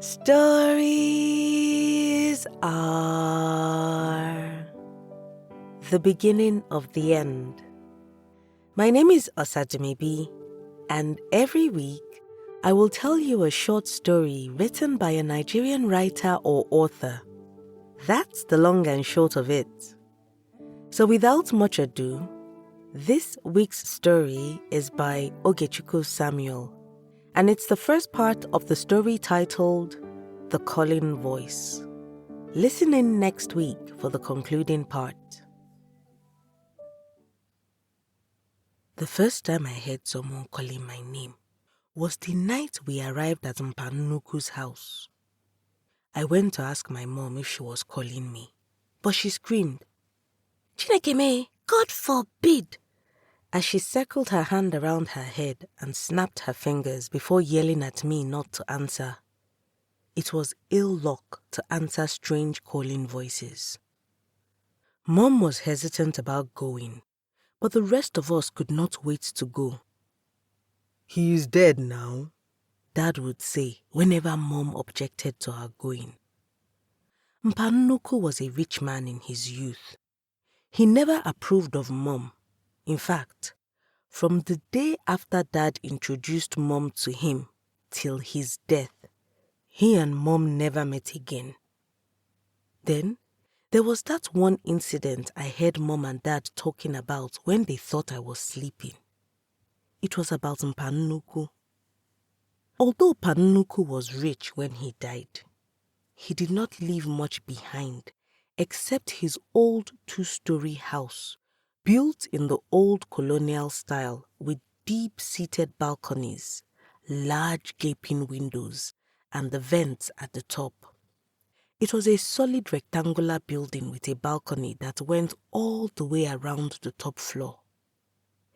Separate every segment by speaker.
Speaker 1: Stories are the beginning of the end. My name is Osajumebi, and every week I will tell you a short story written by a Nigerian writer or author. That's the long and short of it. So without much ado, this week's story is by Ogechukwu Samuel, and it's the first part of the story titled The Calling Voice. Listen in next week for the concluding part. The first time I heard someone calling my name was the night we arrived at Mpanuku's house. I went to ask my mom if she was calling me, but she screamed, "Chinekeme, God forbid!" as she circled her hand around her head and snapped her fingers before yelling at me not to answer. It was ill luck to answer strange calling voices. Mom was hesitant about going, but the rest of us could not wait to go. "He is dead now," Dad would say whenever Mom objected to our going. Mpanuku was a rich man in his youth. He never approved of Mom. In fact, from the day after Dad introduced Mom to him till his death, he and Mom never met again. Then, there was that one incident I heard Mom and Dad talking about when they thought I was sleeping. It was about Mpanuku. Although Mpanuku was rich when he died, he did not leave much behind except his old 2-story house, built in the old colonial style with deep-seated balconies, large gaping windows, and the vents at the top. It was a solid rectangular building with a balcony that went all the way around the top floor.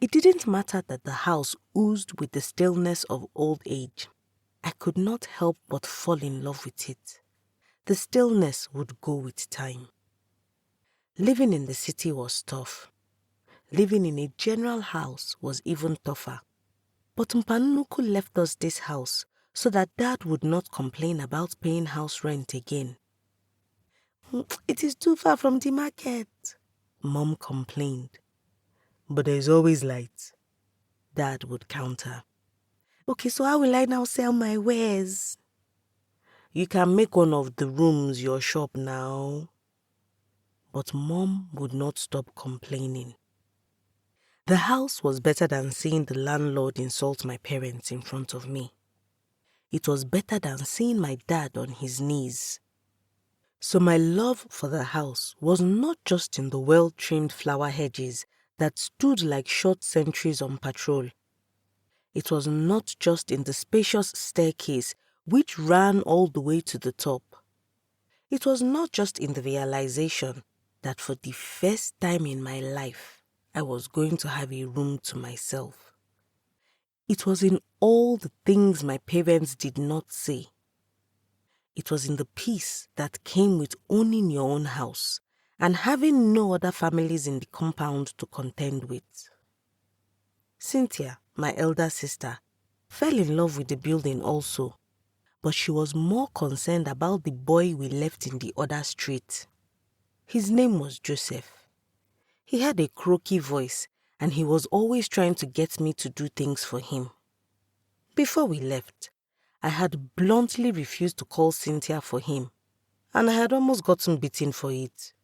Speaker 1: It didn't matter that the house oozed with the stillness of old age. I could not help but fall in love with it. The stillness would go with time. Living in the city was tough. Living in a general house was even tougher. But Mpanuku left us this house so that Dad would not complain about paying house rent again. "It is too far from the market," Mom complained. "But there's always light," Dad would counter. "Okay, so how will I now sell my wares?" "You can make one of the rooms your shop now." But Mom would not stop complaining. The house was better than seeing the landlord insult my parents in front of me. It was better than seeing my dad on his knees. So my love for the house was not just in the well-trimmed flower hedges that stood like short sentries on patrol. It was not just in the spacious staircase which ran all the way to the top. It was not just in the realization that for the first time in my life, I was going to have a room to myself. It was in all the things my parents did not say. It was in the peace that came with owning your own house and having no other families in the compound to contend with. Cynthia, my elder sister, fell in love with the building also, but she was more concerned about the boy we left in the other street. His name was Joseph. He had a croaky voice and he was always trying to get me to do things for him. Before we left, I had bluntly refused to call Cynthia for him, and I had almost gotten beaten for it.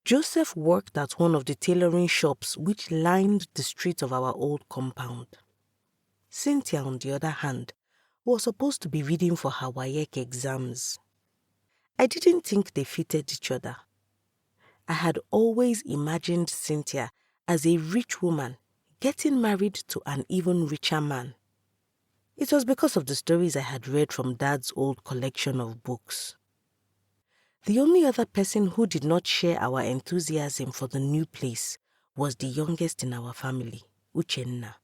Speaker 1: Joseph worked at one of the tailoring shops which lined the street of our old compound. Cynthia, on the other hand, was supposed to be reading for her WAEC exams. I didn't think they fitted each other. I had always imagined Cynthia as a rich woman getting married to an even richer man. It was because of the stories I had read from Dad's old collection of books. The only other person who did not share our enthusiasm for the new place was the youngest in our family, Uchenna.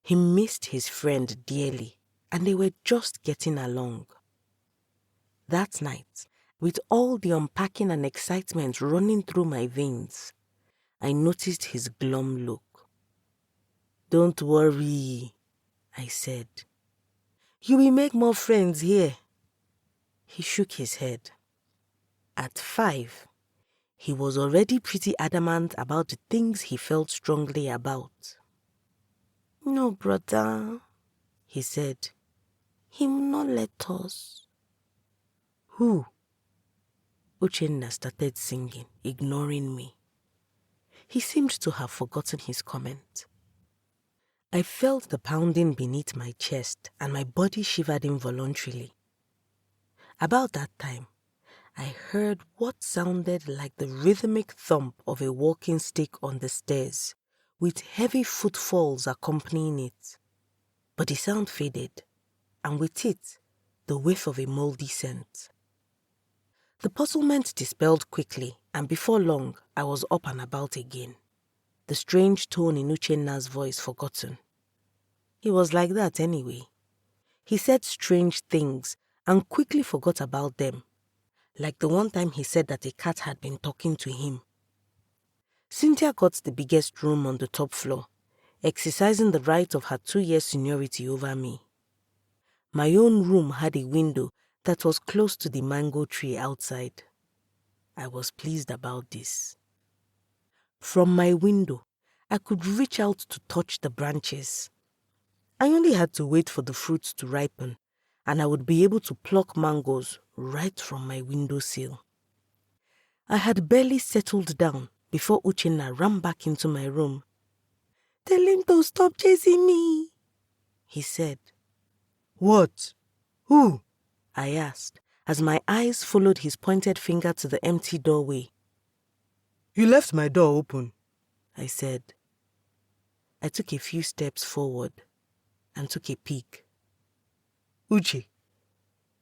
Speaker 1: He missed his friend dearly, and they were just getting along. That night, with all the unpacking and excitement running through my veins, I noticed his glum look. "Don't worry," I said. "You will make more friends here. He shook his head. At 5, he was already pretty adamant about the things he felt strongly about. "No, brother," he said. "He will not let us." "Who?" Uchenna started singing, ignoring me. He seemed to have forgotten his comment. I felt the pounding beneath my chest and my body shivered involuntarily. About that time, I heard what sounded like the rhythmic thump of a walking stick on the stairs, with heavy footfalls accompanying it. But the sound faded, and with it, the whiff of a moldy scent. The puzzlement dispelled quickly, and before long, I was up and about again, the strange tone in Uchenna's voice forgotten. He was like that anyway. He said strange things and quickly forgot about them, like the one time he said that a cat had been talking to him. Cynthia got the biggest room on the top floor, exercising the right of her 2-year seniority over me. My own room had a window that was close to the mango tree outside. I was pleased about this. From my window, I could reach out to touch the branches. I only had to wait for the fruits to ripen, and I would be able to pluck mangoes right from my windowsill. I had barely settled down before Uchenna ran back into my room. "Tell him to stop chasing me," he said. "What? Who?" I asked, as my eyes followed his pointed finger to the empty doorway. "You left my door open," I said. I took a few steps forward and took a peek. "Uche,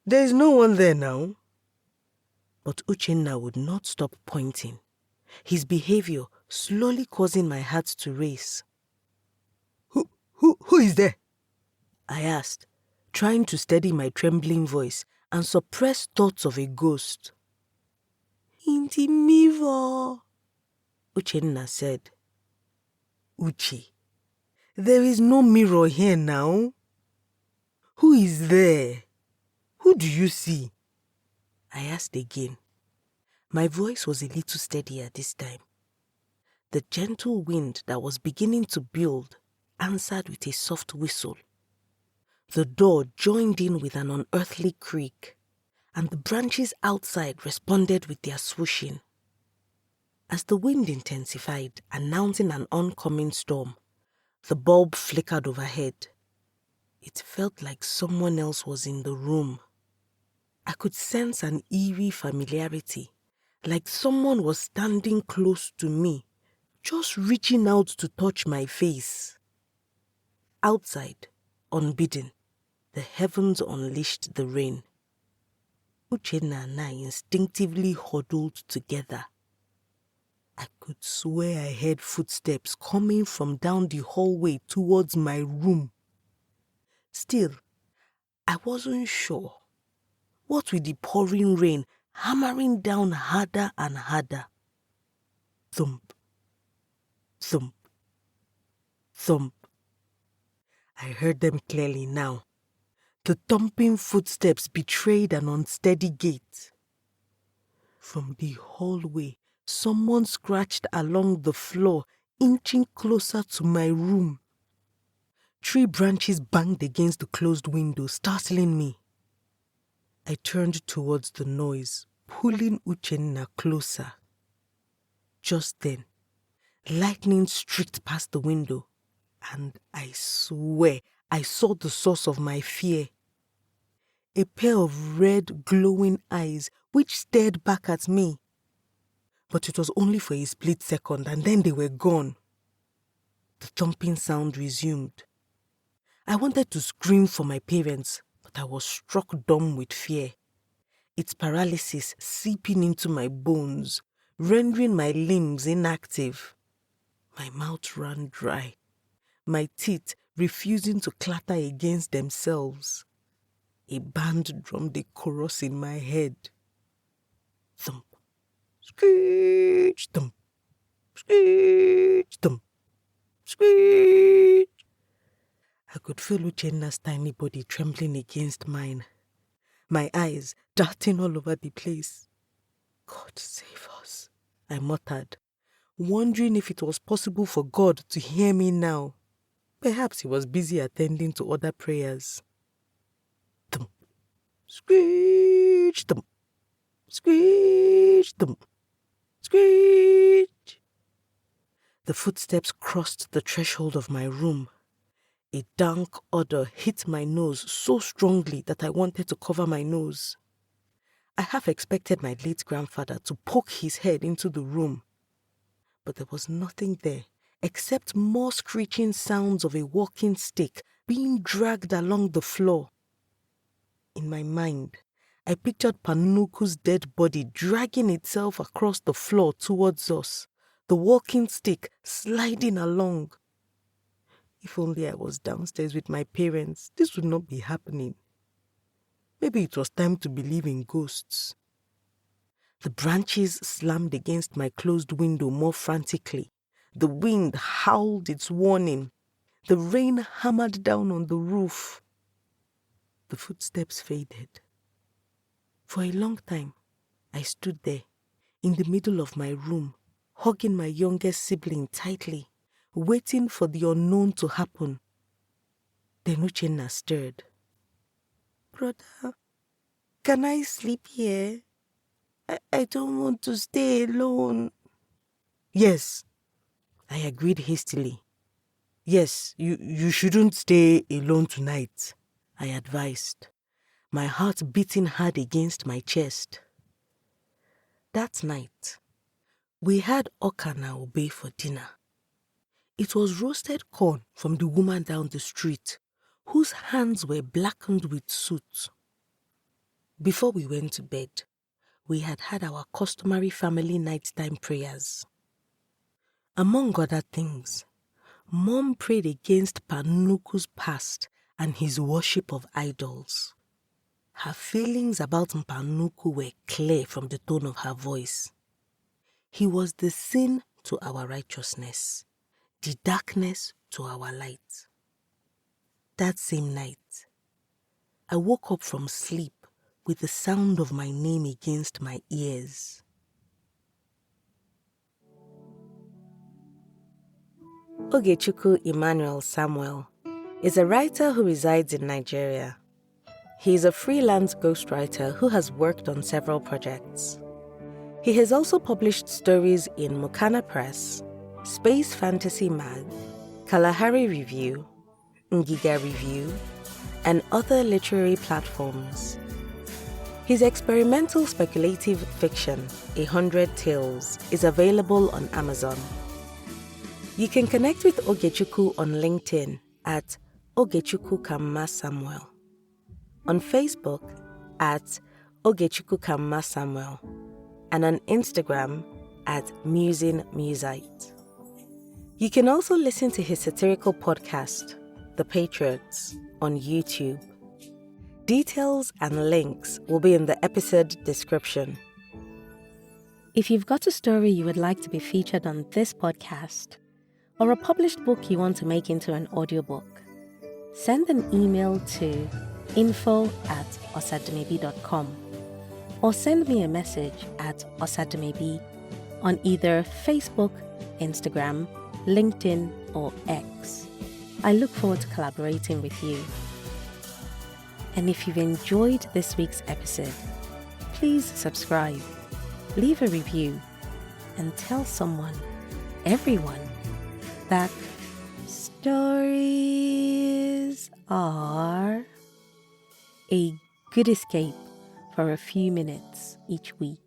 Speaker 1: there is no one there now." But Uchenna would not stop pointing, his behavior slowly causing my heart to race. Who is there?" I asked, trying to steady my trembling voice and suppress thoughts of a ghost. "In the mirror," Uchenna said. "Uche, there is no mirror here now. Who is there? Who do you see?" I asked again. My voice was a little steadier this time. The gentle wind that was beginning to build answered with a soft whistle. The door joined in with an unearthly creak, and the branches outside responded with their swooshing. As the wind intensified, announcing an oncoming storm, the bulb flickered overhead. It felt like someone else was in the room. I could sense an eerie familiarity, like someone was standing close to me, just reaching out to touch my face. Outside, unbidden, the heavens unleashed the rain. Uchenna and I instinctively huddled together. I could swear I heard footsteps coming from down the hallway towards my room. Still, I wasn't sure. What with the pouring rain hammering down harder and harder? Thump, thump, thump. I heard them clearly now. The thumping footsteps betrayed an unsteady gait. From the hallway, someone scratched along the floor, inching closer to my room. Tree branches banged against the closed window, startling me. I turned towards the noise, pulling Uchenna closer. Just then, lightning streaked past the window, and I swear I saw the source of my fear. A pair of red, glowing eyes which stared back at me. But it was only for a split second, and then they were gone. The thumping sound resumed. I wanted to scream for my parents, but I was struck dumb with fear. Its paralysis seeping into my bones, rendering my limbs inactive. My mouth ran dry, my teeth refusing to clatter against themselves. A band drummed a chorus in my head. Thump, screech, thump, screech, thump, screech. I could feel Uchenna's tiny body trembling against mine. My eyes, darting all over the place. God save us, I muttered, wondering if it was possible for God to hear me now. Perhaps he was busy attending to other prayers. Thump, screech, thump, screech, thump, screech. The footsteps crossed the threshold of my room. A dank odor hit my nose so strongly that I wanted to cover my nose. I half expected my late grandfather to poke his head into the room, but there was nothing there except more screeching sounds of a walking stick being dragged along the floor. In my mind, I pictured Panunuku's dead body dragging itself across the floor towards us, the walking stick sliding along. If only I was downstairs with my parents, this would not be happening. Maybe it was time to believe in ghosts. The branches slammed against my closed window more frantically. The wind howled its warning. The rain hammered down on the roof. The footsteps faded. For a long time, I stood there, in the middle of my room, hugging my youngest sibling tightly, waiting for the unknown to happen. Then Uchenna stirred. "Brother, can I sleep here? I don't want to stay alone." "Yes," I agreed hastily. "Yes, you shouldn't stay alone tonight," I advised, my heart beating hard against my chest. That night, we had oka na ube for dinner. It was roasted corn from the woman down the street, whose hands were blackened with soot. Before we went to bed, we had had our customary family nighttime prayers. Among other things, Mom prayed against Panunuku's past and his worship of idols. Her feelings about Mpanuku were clear from the tone of her voice. He was the sin to our righteousness, the darkness to our light. That same night, I woke up from sleep with the sound of my name against my ears. Ogechukwu Samuel is a writer who resides in Nigeria. He is a freelance ghostwriter who has worked on several projects. He has also published stories in Mukana Press, Space Fantasy Mag, Kalahari Review, Ngiga Review, and other literary platforms. His experimental speculative fiction, 100 Tales, is available on Amazon. You can connect with Ogechukwu on LinkedIn at Ogechukwu Samuel, on Facebook at Ogechukwu Samuel, and on Instagram at Musing Musite. You can also listen to his satirical podcast, The Patriots, on YouTube. Details and links will be in the episode description. If you've got a story you would like to be featured on this podcast, or a published book you want to make into an audiobook, send an email to info@osademebi.com or send me a message at osademebi on either Facebook, Instagram, LinkedIn, or X. I look forward to collaborating with you. And if you've enjoyed this week's episode, please subscribe, leave a review, and tell someone, everyone, that stories are a good escape for a few minutes each week.